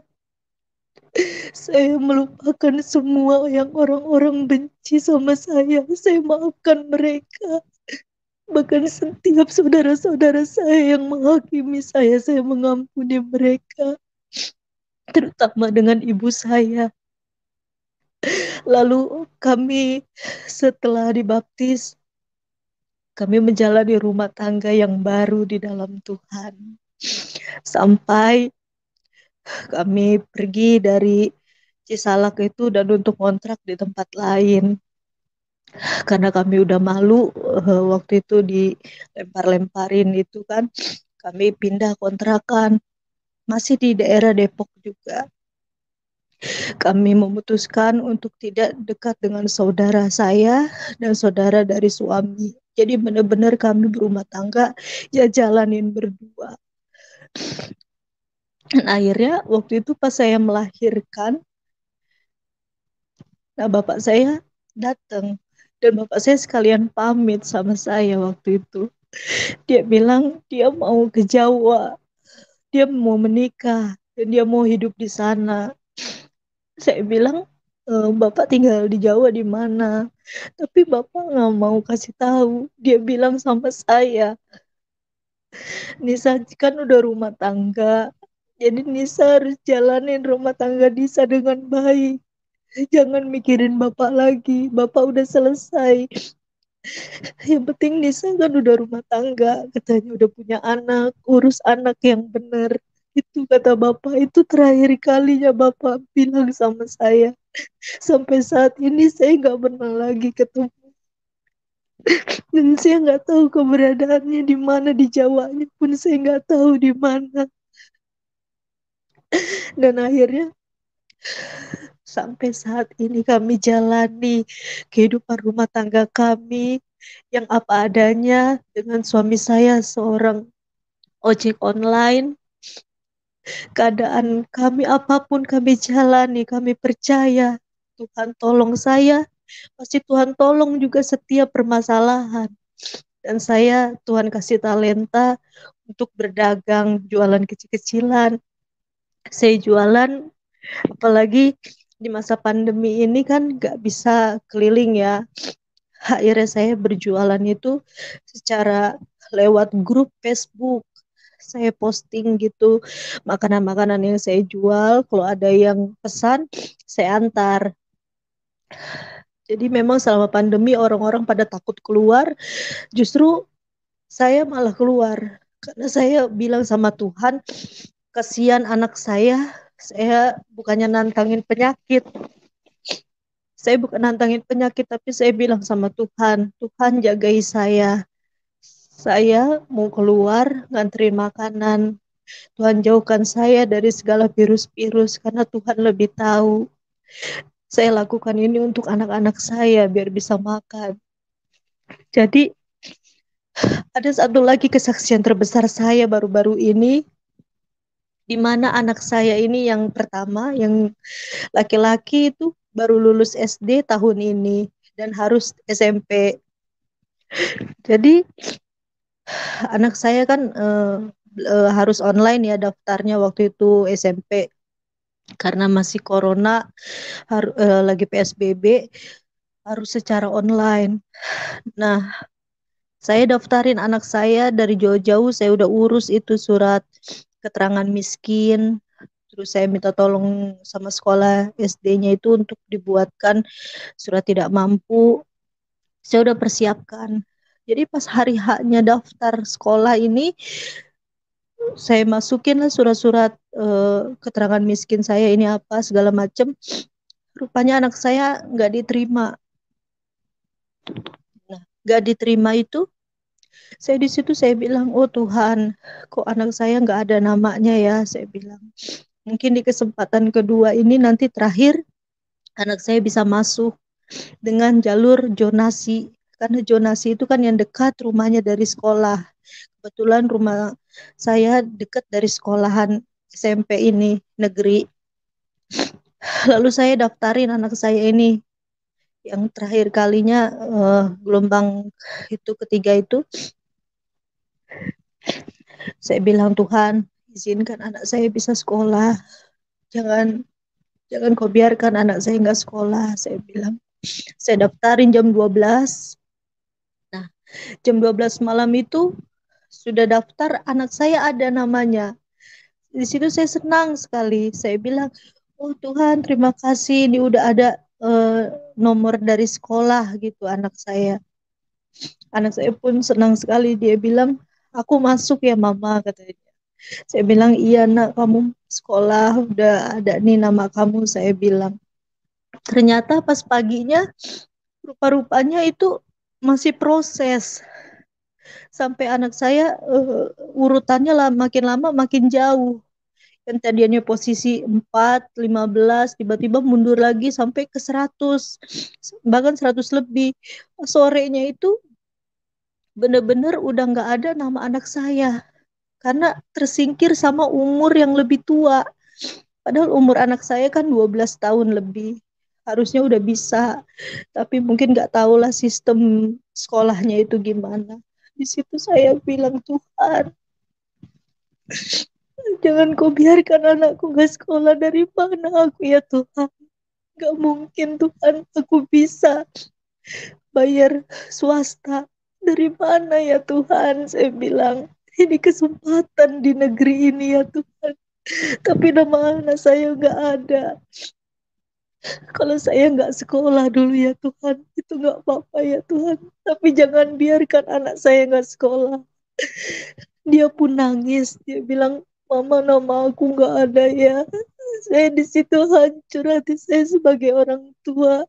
Saya melupakan semua yang orang-orang benci sama saya. Saya maafkan mereka. Bahkan setiap saudara-saudara saya yang menghakimi saya mengampuni mereka. Terutama dengan ibu saya. Lalu kami setelah dibaptis, kami menjalani rumah tangga yang baru di dalam Tuhan. Sampai kami pergi dari Cisalak itu dan untuk kontrak di tempat lain. Karena kami udah malu waktu itu dilempar-lemparin itu kan. Kami pindah kontrakan, masih di daerah Depok juga. Kami memutuskan untuk tidak dekat dengan saudara saya dan saudara dari suami. Jadi benar-benar kami berumah tangga ya jalanin berdua. Dan akhirnya waktu itu pas saya melahirkan, nah bapak saya datang dan bapak saya sekalian pamit sama saya waktu itu. Dia bilang dia mau ke Jawa, dia mau menikah dan dia mau hidup di sana. Saya bilang, Bapak tinggal di Jawa di mana? Tapi Bapak nggak mau kasih tahu. Dia bilang sama saya, Nisa kan udah rumah tangga. Jadi Nisa harus jalanin rumah tangga Nisa dengan baik. Jangan mikirin Bapak lagi. Bapak udah selesai. Yang penting Nisa kan udah rumah tangga. Katanya udah punya anak. Urus anak yang benar. Itu kata Bapak. Itu terakhir kalinya Bapak bilang sama saya. Sampai saat ini saya nggak pernah lagi ketemu. Dan saya nggak tahu keberadaannya di mana, di Jawanya pun saya nggak tahu di mana. Dan akhirnya sampai saat ini kami jalani kehidupan rumah tangga kami yang apa adanya dengan suami saya seorang ojek online. Keadaan kami apapun kami jalani, kami percaya Tuhan tolong saya, pasti Tuhan tolong juga setiap permasalahan. Dan saya Tuhan kasih talenta untuk berdagang, jualan kecil-kecilan. Saya jualan, apalagi di masa pandemi ini kan nggak bisa keliling ya. Akhirnya saya berjualan itu secara lewat grup Facebook. Saya posting gitu makanan-makanan yang saya jual. Kalau ada yang pesan, saya antar. Jadi memang selama pandemi orang-orang pada takut keluar, justru saya malah keluar. Karena saya bilang sama Tuhan, kasihan anak saya bukannya nantangin penyakit. Saya bukan nantangin penyakit, tapi saya bilang sama Tuhan, Tuhan jagai saya. Saya mau keluar nganterin makanan. Tuhan jauhkan saya dari segala virus-virus karena Tuhan lebih tahu. Saya lakukan ini untuk anak-anak saya biar bisa makan. Jadi ada satu lagi kesaksian terbesar saya baru-baru ini, di mana anak saya ini yang pertama, yang laki-laki itu baru lulus SD tahun ini dan harus SMP. Jadi anak saya kan harus online ya daftarnya waktu itu SMP karena masih corona, lagi PSBB, harus secara online. Nah, saya daftarin anak saya dari jauh-jauh, saya udah urus itu surat keterangan miskin, terus saya minta tolong sama sekolah SD-nya itu untuk dibuatkan surat tidak mampu. Saya udah persiapkan. Jadi pas hari haknya daftar sekolah ini, saya masukin lah surat-surat keterangan miskin saya ini apa segala macam. Rupanya anak saya nggak diterima. Nah, nggak diterima itu, saya di situ saya bilang, oh Tuhan, kok anak saya nggak ada namanya ya? Saya bilang, mungkin di kesempatan kedua ini nanti terakhir anak saya bisa masuk dengan jalur zonasi. Karena zonasi itu kan yang dekat rumahnya dari sekolah. Kebetulan rumah saya dekat dari sekolahan SMP ini, negeri. Lalu saya daftarin anak saya ini. Yang terakhir kalinya gelombang itu ketiga itu, saya bilang Tuhan, izinkan anak saya bisa sekolah. Jangan jangan kau biarkan anak saya nggak sekolah. Saya bilang. Saya daftarin jam 12. Nah, jam 12 malam itu sudah daftar, anak saya ada namanya. Di situ saya senang sekali. Saya bilang, oh Tuhan terima kasih ini udah ada nomor dari sekolah gitu anak saya. Anak saya pun senang sekali. Dia bilang, aku masuk ya mama katanya. Saya bilang, iya nak kamu sekolah udah ada nih nama kamu. Saya bilang. Ternyata pas paginya rupa-rupanya itu masih proses. Sampai anak saya urutannya lah makin lama makin jauh. Yang tadinya posisi 4, 15, tiba-tiba mundur lagi sampai ke 100, bahkan 100 lebih. Sorenya itu benar-benar udah nggak ada nama anak saya. Karena tersingkir sama umur yang lebih tua. Padahal umur anak saya kan 12 tahun lebih. Harusnya udah bisa. Tapi mungkin nggak tahulah sistem sekolahnya itu gimana. Di situ saya bilang, Tuhan, jangan kau biarkan anakku gak sekolah. Dari mana aku ya Tuhan? Gak mungkin Tuhan aku bisa bayar swasta. Dari mana ya Tuhan? Saya bilang, ini kesempatan di negeri ini ya Tuhan. Tapi nama anak saya gak ada. Kalau saya nggak sekolah dulu ya Tuhan, itu nggak apa-apa ya Tuhan. Tapi jangan biarkan anak saya nggak sekolah. Dia pun nangis. Dia bilang, Mama nama aku nggak ada ya. Saya di situ hancur hati saya sebagai orang tua.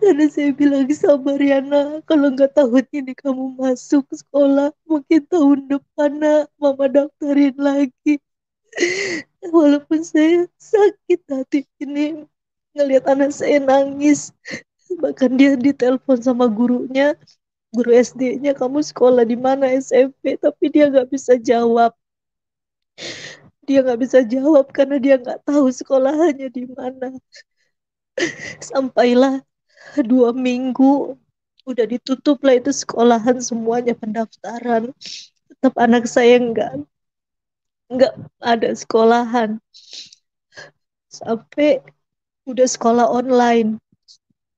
Karena saya bilang, sabar ya nak. Kalau nggak tahun ini kamu masuk sekolah, mungkin tahun depan nak, Mama daftarin lagi. Walaupun saya sakit hati ini ngelihat anak saya nangis, bahkan dia ditelepon sama gurunya, guru SD-nya, kamu sekolah di mana SMP, tapi dia nggak bisa jawab. Dia nggak bisa jawab karena dia nggak tahu sekolahannya di mana. Sampailah 2 minggu udah ditutup lah itu sekolahan semuanya pendaftaran. Tetap anak saya nggak ada sekolahan. Sampai udah sekolah online.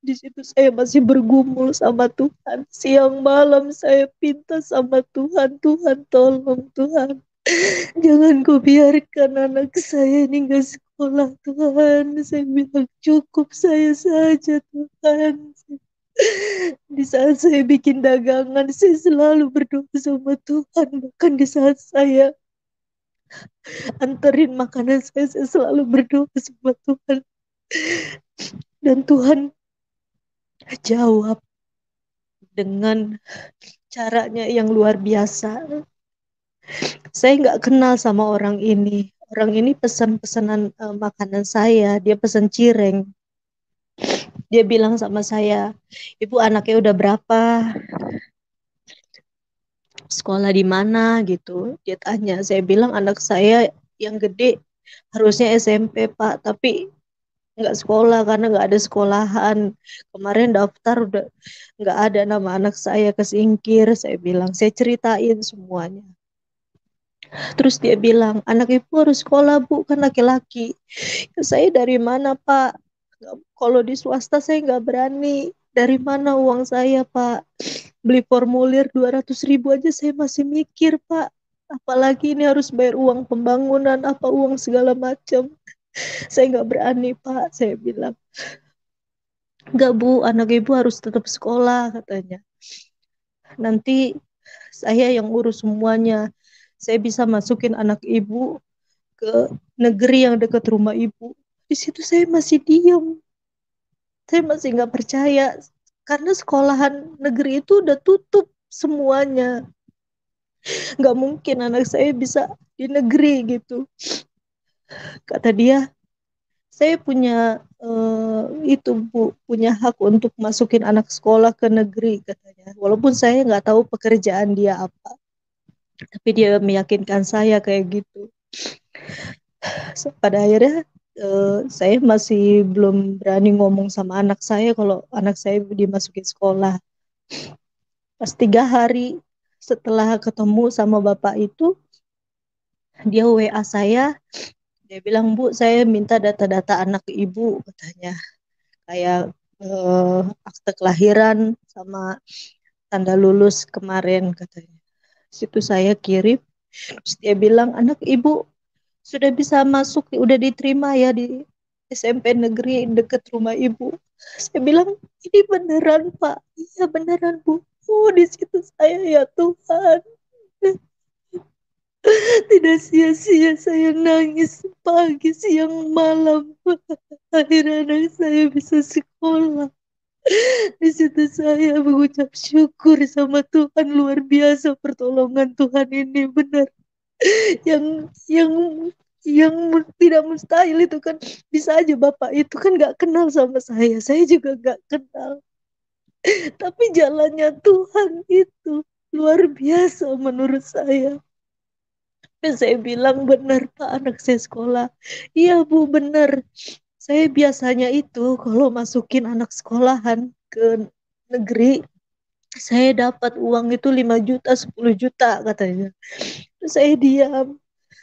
Di situ saya masih bergumul sama Tuhan. Siang malam saya pinta sama Tuhan, Tuhan tolong Tuhan. Jangan kau biarkan anak saya ini nggak sekolah Tuhan. Saya bilang cukup saya saja Tuhan. Di saat saya bikin dagangan, saya selalu berdoa sama Tuhan. Bahkan di saat saya anterin makanan saya selalu berdoa sama Tuhan. Dan Tuhan jawab dengan caranya yang luar biasa. Saya nggak kenal sama orang ini. Orang ini pesan-pesanan makanan saya. Dia pesan cireng. Dia bilang sama saya, Ibu anaknya udah berapa? Sekolah di mana gitu. Dia tanya. Saya bilang anak saya yang gede harusnya SMP Pak. Tapi nggak sekolah karena nggak ada sekolahan. Kemarin daftar udah nggak ada nama anak saya kesingkir. Saya bilang, saya ceritain semuanya. Terus dia bilang, anak ibu harus sekolah bu, kan laki-laki. Saya dari mana pak? Kalau di swasta saya nggak berani. Dari mana uang saya pak? Beli formulir 200.000 aja saya masih mikir pak. Apalagi ini harus bayar uang pembangunan, apa uang segala macam. Saya nggak berani pak, saya bilang. Nggak bu, anak ibu harus tetap sekolah katanya. Nanti saya yang urus semuanya. Saya bisa masukin anak ibu ke negeri yang dekat rumah ibu. Di situ saya masih diam. Saya masih nggak percaya. Karena sekolahan negeri itu udah tutup semuanya. Nggak mungkin anak saya bisa di negeri gitu. Kata dia, saya punya itu Bu, punya hak untuk masukin anak sekolah ke negeri katanya. Walaupun saya nggak tahu pekerjaan dia apa, tapi dia meyakinkan saya kayak gitu. Pada akhirnya saya masih belum berani ngomong sama anak saya kalau anak saya dimasukin sekolah. Pas 3 hari setelah ketemu sama bapak itu, dia WA saya, dia bilang Bu, saya minta data-data anak ibu katanya, kayak akte kelahiran sama tanda lulus kemarin katanya. Situ saya kirim, terus dia bilang anak ibu sudah bisa masuk, udah diterima ya di SMP negeri dekat rumah ibu. Saya bilang ini beneran Pak? Iya beneran Bu. Oh di situ saya ya Tuhan, tidak sia-sia saya nangis pagi siang malam. Akhirnya anak saya bisa sekolah. Di situ saya mengucap syukur sama Tuhan, luar biasa pertolongan Tuhan ini benar. Yang yang tidak mustahil itu kan bisa aja Bapak itu kan nggak kenal sama saya juga nggak kenal. Tapi jalannya Tuhan itu luar biasa menurut saya. Dan saya bilang benar Pak anak saya sekolah. Iya Bu benar. Saya biasanya itu kalau masukin anak sekolahan ke negeri saya dapat uang itu 5 juta, 10 juta katanya. Terus saya diam.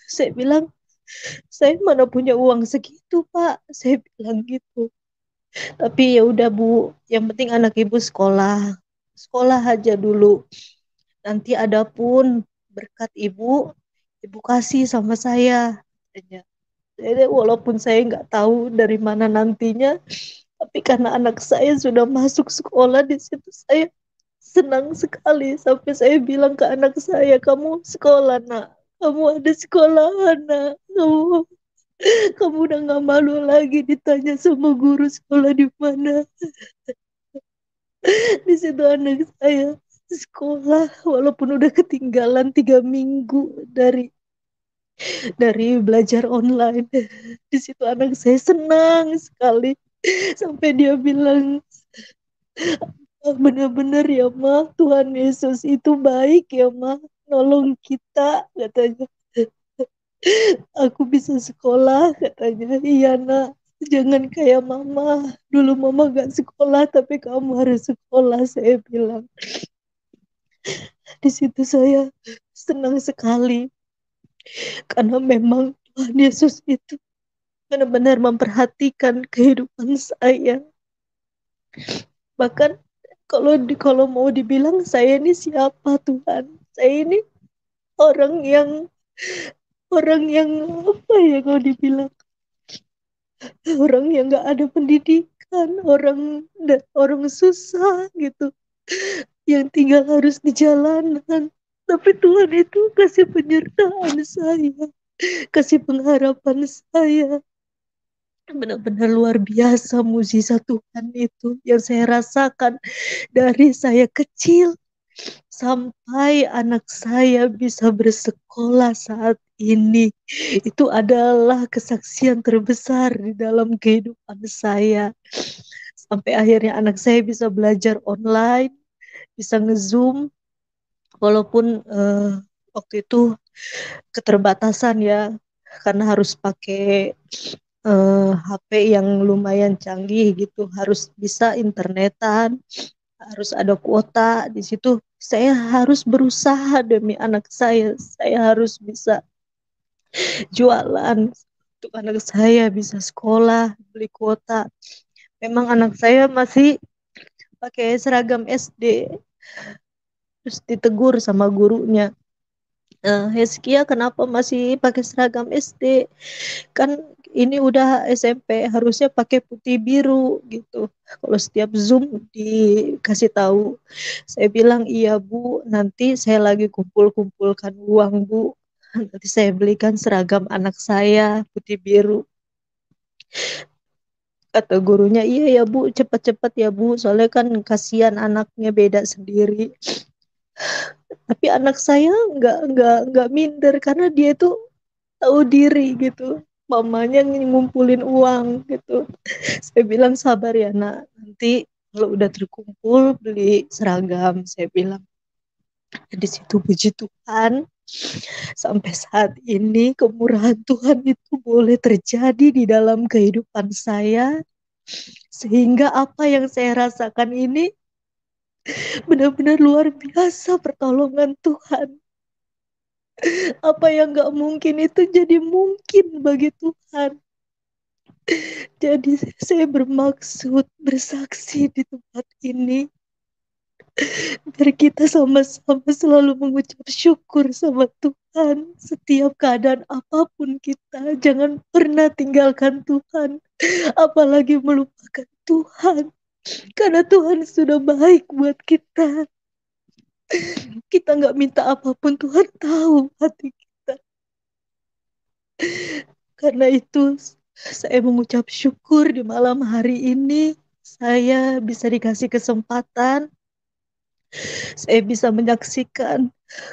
Saya bilang, saya mana punya uang segitu, Pak. Saya bilang gitu. Tapi ya udah, Bu. Yang penting anak Ibu sekolah. Sekolah aja dulu. Nanti ada pun berkat Ibu, Ibu kasih sama saya. Katanya. Jadi walaupun saya nggak tahu dari mana nantinya, tapi karena anak saya sudah masuk sekolah di situ saya senang sekali sampai saya bilang ke anak saya, kamu sekolah nak, kamu ada sekolah nak, kamu udah nggak malu lagi ditanya sama guru sekolah di mana. Di situ anak saya sekolah walaupun udah ketinggalan 3 minggu dari dari belajar online. Di situ anak saya senang sekali sampai dia bilang, benar-benar ya Ma, Tuhan Yesus itu baik ya Ma, nolong kita katanya. Aku bisa sekolah katanya. Iya nak, jangan kayak Mama. Dulu Mama gak sekolah tapi kamu harus sekolah, saya bilang. Di situ saya senang sekali karena memang Tuhan Yesus itu benar-benar memperhatikan kehidupan saya. Bahkan kalau mau dibilang saya ini siapa Tuhan? Saya ini orang yang apa ya kalau dibilang, orang yang nggak ada pendidikan, orang susah gitu, yang tinggal harus di jalanan. Tapi Tuhan itu kasih penyertaan saya, kasih pengharapan saya. Benar-benar luar biasa mujizat Tuhan itu yang saya rasakan dari saya kecil sampai anak saya bisa bersekolah saat ini. Itu adalah kesaksian terbesar di dalam kehidupan saya. Sampai akhirnya anak saya bisa belajar online, bisa nge-zoom, walaupun waktu itu keterbatasan ya, karena harus pakai HP yang lumayan canggih gitu, harus bisa internetan, harus ada kuota. Di situ saya harus berusaha demi anak saya harus bisa jualan untuk anak saya bisa sekolah, beli kuota. Memang anak saya masih pakai seragam SD, terus ditegur sama gurunya, Heskia kenapa masih pakai seragam SD? Kan ini udah SMP, harusnya pakai putih biru gitu. Kalau setiap Zoom dikasih tahu. Saya bilang, iya Bu, nanti saya lagi kumpul-kumpulkan uang Bu. Nanti saya belikan seragam anak saya putih biru. Kata gurunya, iya ya Bu, cepat-cepat ya Bu, soalnya kan kasihan anaknya beda sendiri. Tapi anak saya nggak minder karena dia tuh tahu diri gitu. Mamanya ngumpulin uang gitu. Saya bilang sabar ya nak, nanti kalau udah terkumpul beli seragam. Saya bilang, di situ puji Tuhan sampai saat ini kemurahan Tuhan itu boleh terjadi di dalam kehidupan saya, sehingga apa yang saya rasakan ini benar-benar luar biasa pertolongan Tuhan. Apa yang gak mungkin itu jadi mungkin bagi Tuhan. Jadi saya bermaksud bersaksi di tempat ini, biar kita sama-sama selalu mengucap syukur sama Tuhan. Setiap keadaan apapun kita, jangan pernah tinggalkan Tuhan, apalagi melupakan Tuhan. Karena Tuhan sudah baik buat kita. Kita nggak minta apapun, Tuhan tahu hati kita. Karena itu saya mengucap syukur di malam hari ini saya bisa dikasih kesempatan, saya bisa menyaksikan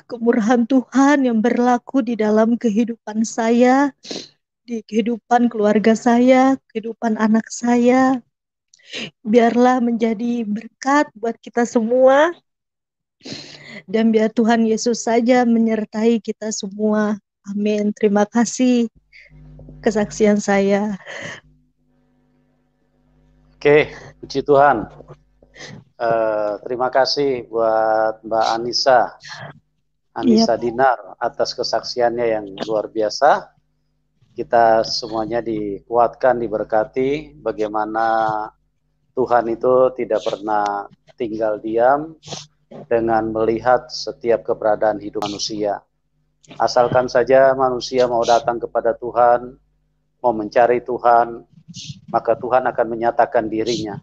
kemurahan Tuhan yang berlaku di dalam kehidupan saya, di kehidupan keluarga saya, kehidupan anak saya. Biarlah menjadi berkat buat kita semua, dan biar Tuhan Yesus saja menyertai kita semua. Amin. Terima kasih kesaksian saya. Oke, puji Tuhan. Terima kasih buat Mbak Anissa Iya, Dinar atas kesaksiannya yang luar biasa. Kita semuanya dikuatkan, diberkati bagaimana Tuhan itu tidak pernah tinggal diam dengan melihat setiap keberadaan hidup manusia. Asalkan saja manusia mau datang kepada Tuhan, mau mencari Tuhan, maka Tuhan akan menyatakan dirinya.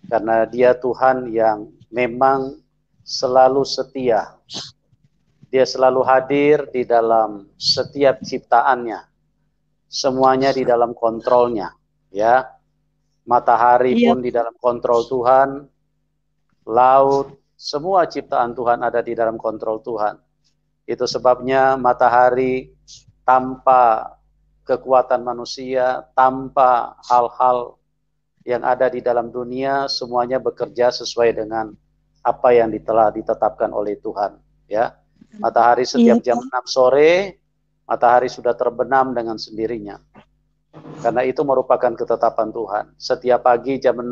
Karena dia Tuhan yang memang selalu setia. Dia selalu hadir di dalam setiap ciptaannya. Semuanya di dalam kontrolnya, ya. Matahari iya, pun di dalam kontrol Tuhan, laut, semua ciptaan Tuhan ada di dalam kontrol Tuhan. Itu sebabnya matahari tanpa kekuatan manusia, tanpa hal-hal yang ada di dalam dunia, semuanya bekerja sesuai dengan apa yang telah ditetapkan oleh Tuhan. Ya, matahari setiap jam 6 sore, matahari sudah terbenam dengan sendirinya. Karena itu merupakan ketetapan Tuhan. Setiap pagi jam 6,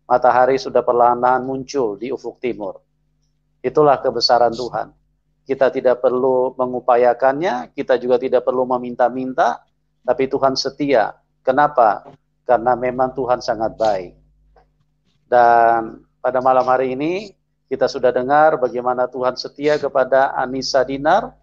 matahari sudah perlahan-lahan muncul di ufuk timur. Itulah kebesaran Tuhan. Kita tidak perlu mengupayakannya, kita juga tidak perlu meminta-minta, tapi Tuhan setia. Kenapa? Karena memang Tuhan sangat baik. Dan pada malam hari ini, kita sudah dengar bagaimana Tuhan setia kepada Anissa Dinar,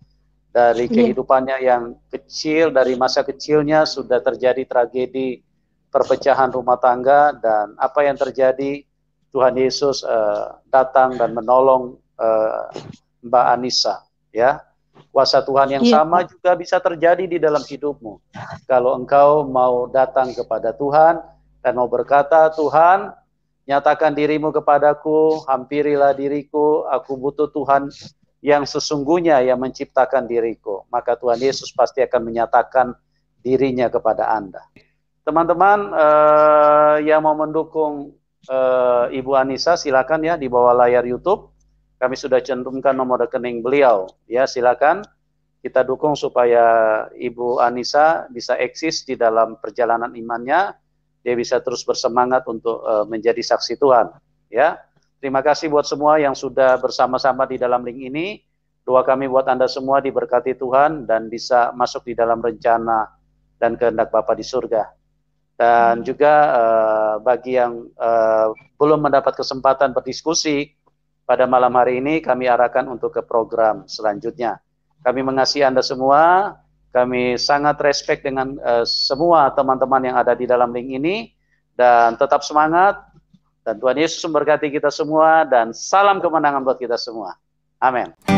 dari kehidupannya yang kecil, dari masa kecilnya sudah terjadi tragedi perpecahan rumah tangga, dan apa yang terjadi, Tuhan Yesus datang dan menolong Mbak Anissa. Ya, kuasa Tuhan yang sama juga bisa terjadi di dalam hidupmu. Kalau engkau mau datang kepada Tuhan dan mau berkata, Tuhan, nyatakan dirimu kepadaku, hampirilah diriku, aku butuh Tuhan yang sesungguhnya yang menciptakan diriku, maka Tuhan Yesus pasti akan menyatakan dirinya kepada Anda. Teman-teman yang mau mendukung Ibu Anissa, silakan ya, di bawah layar YouTube kami sudah cantumkan nomor rekening beliau. Ya, silakan kita dukung supaya Ibu Anissa bisa eksis di dalam perjalanan imannya, dia bisa terus bersemangat untuk menjadi saksi Tuhan. Ya, terima kasih buat semua yang sudah bersama-sama di dalam link ini. Doa kami buat Anda semua diberkati Tuhan dan bisa masuk di dalam rencana dan kehendak Bapa di surga. Dan juga bagi yang belum mendapat kesempatan berdiskusi pada malam hari ini, kami arahkan untuk ke program selanjutnya. Kami mengasihi Anda semua, kami sangat respect dengan semua teman-teman yang ada di dalam link ini, dan tetap semangat, dan Tuhan Yesus memberkati kita semua, dan salam kemenangan buat kita semua. Amin.